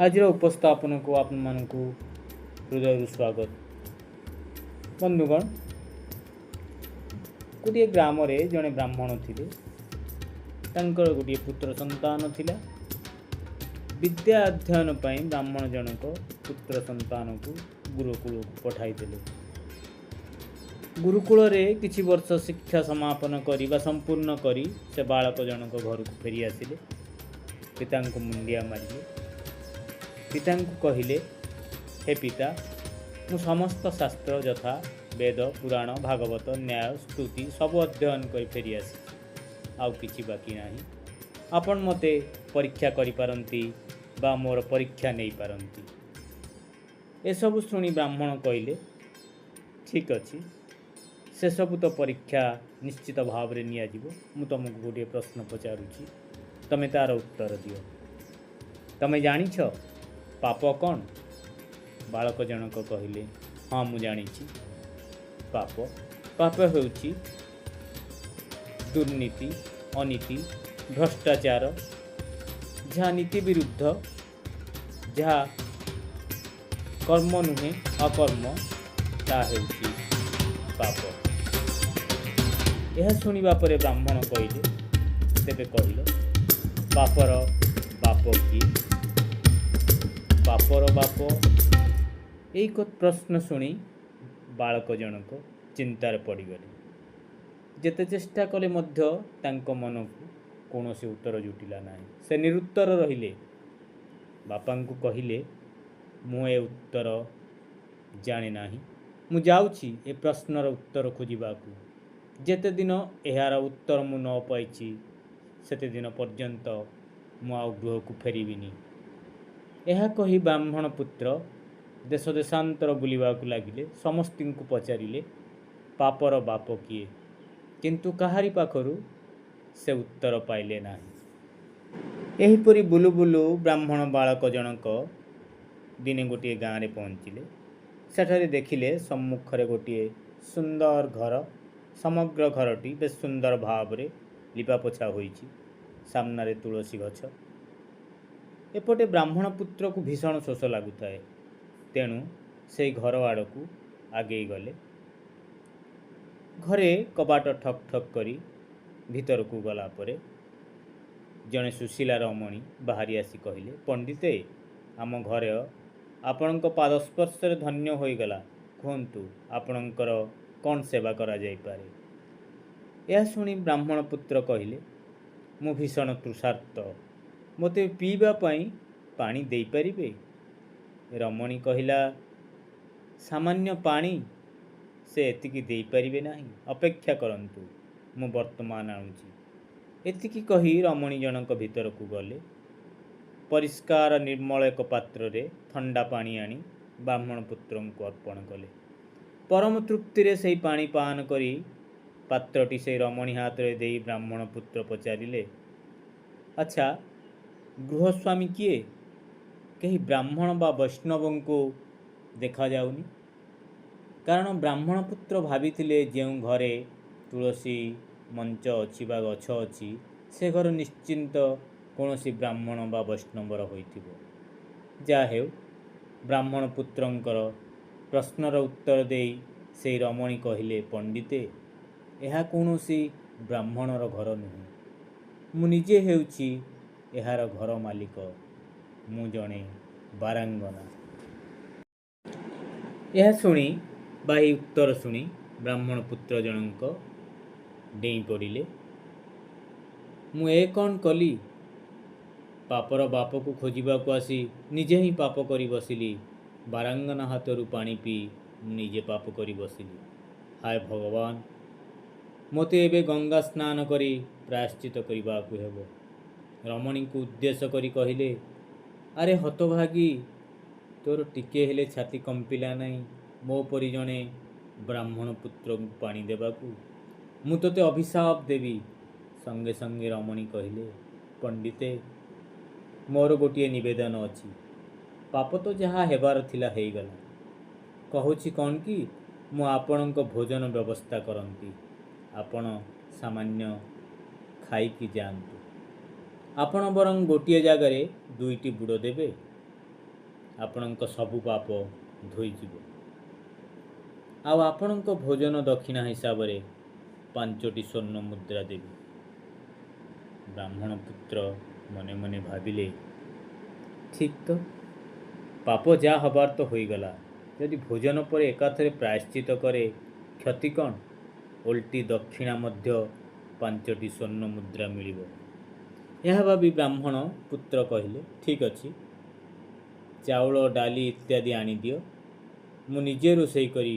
आज उपस्थापन को आपण मानक हृदय स्वागत। बंधुगण, गोटे ग्राम जड़े ब्राह्मण थिले, तांकर गोटे पुत्र संतान थिला। विद्या अध्ययन पर ब्राह्मण जनक पुत्र संतान को गुरुकुल को पठाई देले। गुरुकुल रे किछि वर्ष शिक्षा समापन करी संपूर्ण करी से बालक जनक घर को फेरी आसिले। पिता को मुंडिया मारिले। पिता को कहले, हे पिता, मु समस्त शास्त्र यथा वेद पुराण भागवत न्याय स्तुति सब अध्ययन कर फेरी आसी, आउ किछि बाकी नाही। आपण मते परीक्षा करि पारंती बा मोर परीक्षा नहीं पारंती। ए सब शुणी ब्राह्मण कहले, ठीक अछि, से सब तो परीक्षा निश्चित भाव रे निया जिवो। मु तुमको गोटे प्रश्न पचारुछि, तमे तार उत्तर दियो। तमे जानिछ पाप कौन? बालक जनक कहले, हाँ मु जानिछि। पाप पाप हेउछि दुर्नीति, अनीति, भ्रष्टाचार, जहाँ नीति विरुद्ध, जहाँ कर्म नुहे अकर्म, ता हेउछि पाप। यह शुणिबा परे ब्राह्मण कहले, तेबे कहिल, पापर बाप किए? बापर बाप। एक प्रश्न शुणी बालक जनक चिंतार पड़गले। जेते चेष्टा कले मध्य तांको मन को कौन से उत्तर जुटिला नहीं। से निरुत्तर रहिले। बापा को कहले, मु ए उत्तर जाने नाही। मु जाउछि ए प्रश्नर उत्तर खोजिबाकू। जेते दिन एहार उत्तर मु न पाइछि, सेते दिन पर्यंत मु आउ गृह को फेरिबिनी। यह कही ब्राह्मण पुत्र देश देशांतर बुलिबाकू लागिले। समस्त को पचारिले, पापर बाप किए? किंतु कहारी पाखरु से उत्तर पाइले नाही। एहीपरि बुलु बुलु ब्राह्मण बालक जनक दिने गोटे गाँव रे पहुँचिले। सेठारे देखिले सम्मुखरे गोटे सुंदर घर। समग्र घरटी बेस सुंदर भाव रे लिपापोछा होइछि। सामनारे तुलसी गछ। एपटे ब्राह्मण पुत्र को भीषण शोष लगुए। तेणु से घर आड़ को आगे गले। घरे कबाट ठक ठक करी भीतर को गला परे जड़े सुशीला रमणी बाहरी आसी कहले, पंडिते, आम घर आपणक पादस्पर्श धन्य हो गला। कहतु आपणकर कौन सेवा करा जाई पारे? यह शुणी ब्राह्मण पुत्र कहले, मु भीषण तृषार्त, मते पीवा पाई पानी दे पारिबे? रमणी कहिला, सामान्य पानी से एतिकी दे पारिबे नाही, अपेक्षा करंतु, मु वर्तमान आनुची। एतिकी कही रमणी जनक भीतर को गले। परिष्कार निर्मल एक पात्र रे ठंडा पानी आनी ब्राह्मण पुत्र को अर्पण कले। परम तृप्ति रे सेई पानी पान करी पात्रटी से रमणी हाथ रे देई ब्राह्मण पुत्र पचारिले, अच्छा, गृहस्वामी किए? कहीं ब्राह्मण बा वैष्णव को देखा जाउनी। कारण ब्राह्मण पुत्र भाविथिले जेउ घरे तुलसी मंच अच्छी बा गछ अच्छी, से घर निश्चिंत कौन सी ब्राह्मण बा वैष्णवर होइथिबो। जा हेउ, ब्राह्मण पुत्रंकर प्रश्नर उत्तर देई से रमणी कहले, पंडिते, यह कौन सी ब्राह्मणर घर नुहे। मु निजे हेउछि एहार घर मालिक। मु जणे बारांगना। यह शुणी बाही उत्तर शुणी ब्राह्मण पुत्र जनक डेई पड़िले। मु ए कौन कली? पापर बाप को खोजिबा को आसी निजे ही पाप करी बसिली। बारांगना हाथरू पानी पी निजे पाप करी बसिली। हाय भगवान, मते एबे गंगा स्नान करी प्रायश्चित करबा को हेबो। रमणी को उद्देश्य करी कहले, अरे हतभागी, तोर टिके हेले छाती कंपिला नहीं मो परी जणे ब्राह्मण पुत्र को पानी देबाकू? मु तोते अभिशाप देवी। संगे संगे रमणी कहले, पंडिते, मोर गोटे निवेदन अछि। पाप तो जहाँ हेबार थिला हेई गला। कहूछि कौन कि मु आपणक भोजन व्यवस्था करंती, आपण सामान्य खाई की जानतु। आपण बरं गोटे जगार दुईटी बुड़ देवे। ଆପଣଙ୍କ ସବୁ ପାପ ଧୋଇଯିବ। ଆଉ ଆପଣଙ୍କ ଭୋଜନ ଦକ୍ଷିଣା ହିସାବରେ 5ଟି ସ୍ୱର୍ଣ୍ଣ ମୁଦ୍ରା ଦେବି। ବ୍ରାହ୍ମଣ ପୁତ୍ର ମନେ ମନେ ଭାବିଲେ, ଠିକ୍ ତ, ପାପ ଯାହା ହେବାର ତ ହୋଇଗଲା। ଯଦି ଭୋଜନ ପରେ ଏକାଥରେ ପ୍ରାୟଶ୍ଚିତ କରେ କ୍ଷତି କ'ଣ? ଓଲଟି ଦକ୍ଷିଣା ମଧ୍ୟ 5ଟି ସ୍ୱର୍ଣ୍ଣ ମୁଦ୍ରା ମିଳିବ। ଏହା ଭାବି ବ୍ରାହ୍ମଣ ପୁତ୍ର କହିଲେ, ଠିକ୍ ଅଛି, ଚାଉଳ ଡାଲି ଇତ୍ୟାଦି ଆଣିଦିଅ, ମୁଁ ନିଜେ ରୋଷେଇ କରି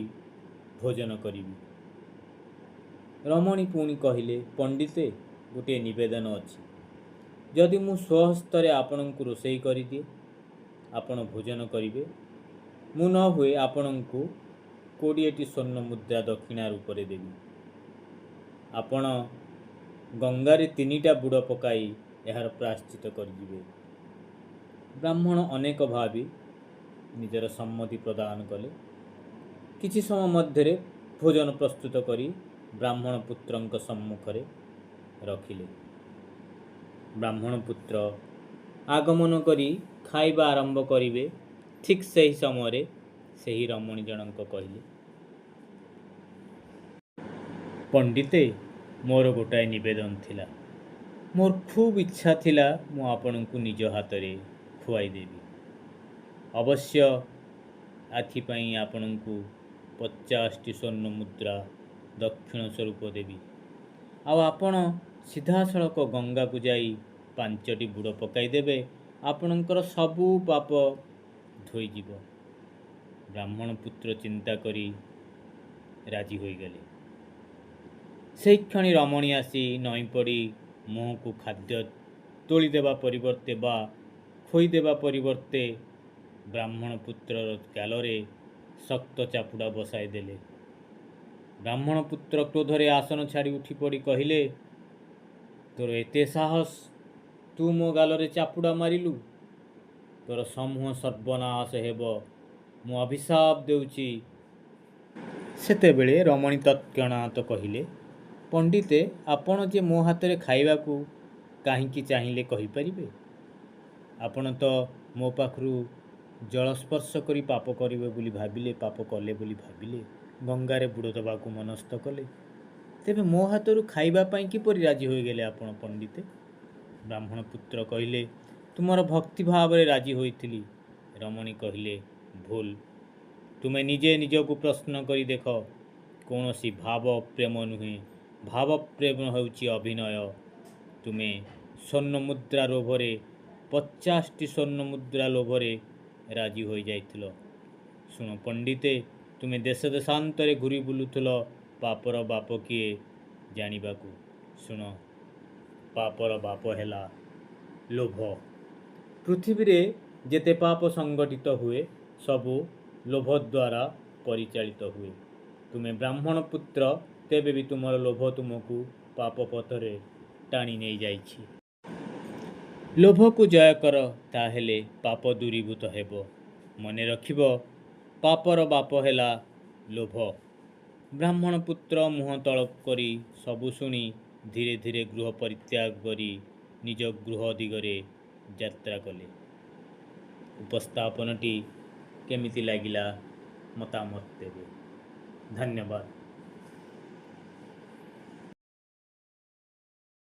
ଭୋଜନ କରିବି। ରମଣୀ ପୁଣି କହିଲେ, ପଣ୍ଡିତେ, ଗୋଟିଏ ନିବେଦନ ଅଛି। ଯଦି ମୁଁ ସ୍ୱହସ୍ତରେ ଆପଣଙ୍କୁ ରୋଷେଇ କରିଦିଏ, ଆପଣ ଭୋଜନ କରିବେ, ମୁଁ ନ ହୁଏ ଆପଣଙ୍କୁ 20ଟି ସ୍ୱର୍ଣ୍ଣ ମୁଦ୍ରା ଦକ୍ଷିଣା ରୂପରେ ଦେବି। ଆପଣ ଗଙ୍ଗାରେ 3ଟା ବୁଡ଼ ପକାଇ ଏହାର ପ୍ରାୟଶ୍ଚିତ କରିଯିବେ। ବ୍ରାହ୍ମଣ ଅନେକ ଭାବି ନିଜର ସମ୍ମତି ପ୍ରଦାନ କଲେ। କିଛି ସମୟ ମଧ୍ୟରେ ଭୋଜନ ପ୍ରସ୍ତୁତ କରି ବ୍ରାହ୍ମଣ ପୁତ୍ରଙ୍କ ସମ୍ମୁଖରେ ରଖିଲେ। ବ୍ରାହ୍ମଣ ପୁତ୍ର ଆଗମନ କରି ଖାଇବା ଆରମ୍ଭ କରିବେ। ଠିକ୍ ସେହି ସମୟରେ ସେହି ରମଣୀ ଜଣଙ୍କ କହିଲେ, ପଣ୍ଡିତେ, ମୋର ଗୋଟାଏ ନିବେଦନ ଥିଲା। ମୋର ଖୁବ୍ ଇଚ୍ଛା ଥିଲା ମୁଁ ଆପଣଙ୍କୁ ନିଜ ହାତରେ ଖୁଆଇଦେବି। ଅବଶ୍ୟ ଏଥିପାଇଁ ଆପଣଙ୍କୁ 50ଟି ସ୍ୱର୍ଣ୍ଣ ମୁଦ୍ରା ଦକ୍ଷିଣ ସ୍ୱରୂପ ଦେବି। ଆଉ ଆପଣ ସିଧାସଳଖ ଗଙ୍ଗାକୁ ଯାଇ 5ଟି ବୁଡ଼ ପକାଇଦେବେ, ଆପଣଙ୍କର ସବୁ ପାପ ଧୋଇଯିବ। ବ୍ରାହ୍ମଣ ପୁତ୍ର ଚିନ୍ତା କରି ରାଜି ହୋଇଗଲେ। ସେହି କ୍ଷଣି ରମଣୀ ଆସି ନଇଁପଡ଼ି ମୁହଁକୁ ଖାଦ୍ୟ ତୋଳିଦେବା ପରିବର୍ତ୍ତେ ବା ଖୋଇଦେବା ପରିବର୍ତ୍ତେ ବ୍ରାହ୍ମଣ ପୁତ୍ରର ଗାଲରେ ଶକ୍ତ ଚାପୁଡ଼ା ବସାଇ ଦେଲେ। ବ୍ରାହ୍ମଣ ପୁତ୍ର କ୍ରୋଧରେ ଆସନ ଛାଡ଼ି ଉଠିପଡ଼ି କହିଲେ, ତୋର ଏତେ ସାହସ, ତୁ ମୋ ଗାଲରେ ଚାପୁଡ଼ା ମାରିଲୁ? ତୋର ସମୂହ ସର୍ବନାଶ ହେବ, ମୁଁ ଅଭିଶାପ ଦେଉଛି। ସେତେବେଳେ ରମଣୀ ତତ୍କ୍ଷଣାତ୍ କହିଲେ, ପଣ୍ଡିତେ, ଆପଣ ଯେ ମୋ ହାତରେ ଖାଇବାକୁ କାହିଁକି ଚାହିଁଲେ କହିପାରିବେ? ଆପଣ ତ ମୋ ପାଖରୁ ଜଳସ୍ପର୍ଶ କରି ପାପ କରିବେ ବୋଲି ଭାବିଲେ, ପାପ କଲେ ବୋଲି ଭାବିଲେ, ଗଙ୍ଗାରେ ବୁଡ଼ ଦେବାକୁ ମନସ୍ଥ କଲେ। ତେବେ ମୋ ହାତରୁ ଖାଇବା ପାଇଁ କିପରି ରାଜି ହୋଇଗଲେ ଆପଣ ପଣ୍ଡିତେ? ବ୍ରାହ୍ମଣ ପୁତ୍ର କହିଲେ, ତୁମର ଭକ୍ତି ଭାବରେ ରାଜି ହୋଇଥିଲି। ରମଣୀ କହିଲେ, ଭୁଲ। ତୁମେ ନିଜେ ନିଜକୁ ପ୍ରଶ୍ନ କରି ଦେଖ। କୌଣସି ଭାବ ପ୍ରେମ ନୁହେଁ, ଭାବ ପ୍ରେମ ହେଉଛି ଅଭିନୟ। ତୁମେ ସ୍ୱର୍ଣ୍ଣ ମୁଦ୍ରା ଲୋଭରେ, 50ଟି ସ୍ୱର୍ଣ୍ଣ ମୁଦ୍ରା ଲୋଭରେ ରାଜି ହୋଇଯାଇଥିଲ। ଶୁଣ ପଣ୍ଡିତେ, ତୁମେ ଦେଶ ଦେଶାନ୍ତରେ ଘୁରି ବୁଲୁଥିଲ ପାପର ବାପ କିଏ ଜାଣିବାକୁ। ଶୁଣ, ପାପର ବାପ ହେଲା ଲୋଭ। ପୃଥିବୀରେ ଯେତେ ପାପ ସଂଗଠିତ ହୁଏ, ସବୁ ଲୋଭ ଦ୍ୱାରା ପରିଚାଳିତ ହୁଏ। ତୁମେ ବ୍ରାହ୍ମଣ ପୁତ୍ର, ତେବେ ବି ତୁମର ଲୋଭ ତୁମକୁ ପାପ ପଥରେ ଟାଣି ନେଇଯାଇଛି। ଲୋଭକୁ ଜୟ କର, ତାହେଲେ ପାପ ଦୂରୀଭୂତ ହେବ। ମନେ ରଖିବ, ପାପର ବାପ ହେଲା ଲୋଭ। ବ୍ରାହ୍ମଣ ପୁତ୍ର ମୁହଁ ତଳକୁ କରି ସବୁ ଶୁଣି ଧୀରେ ଧୀରେ ଗୃହ ପରିତ୍ୟାଗ କରି ନିଜ ଗୃହ ଦିଗରେ ଯାତ୍ରା କଲେ। ଉପସ୍ଥାପନଟି କେମିତି ଲାଗିଲା ମତାମତ ଦେବେ। ଧନ୍ୟବାଦ।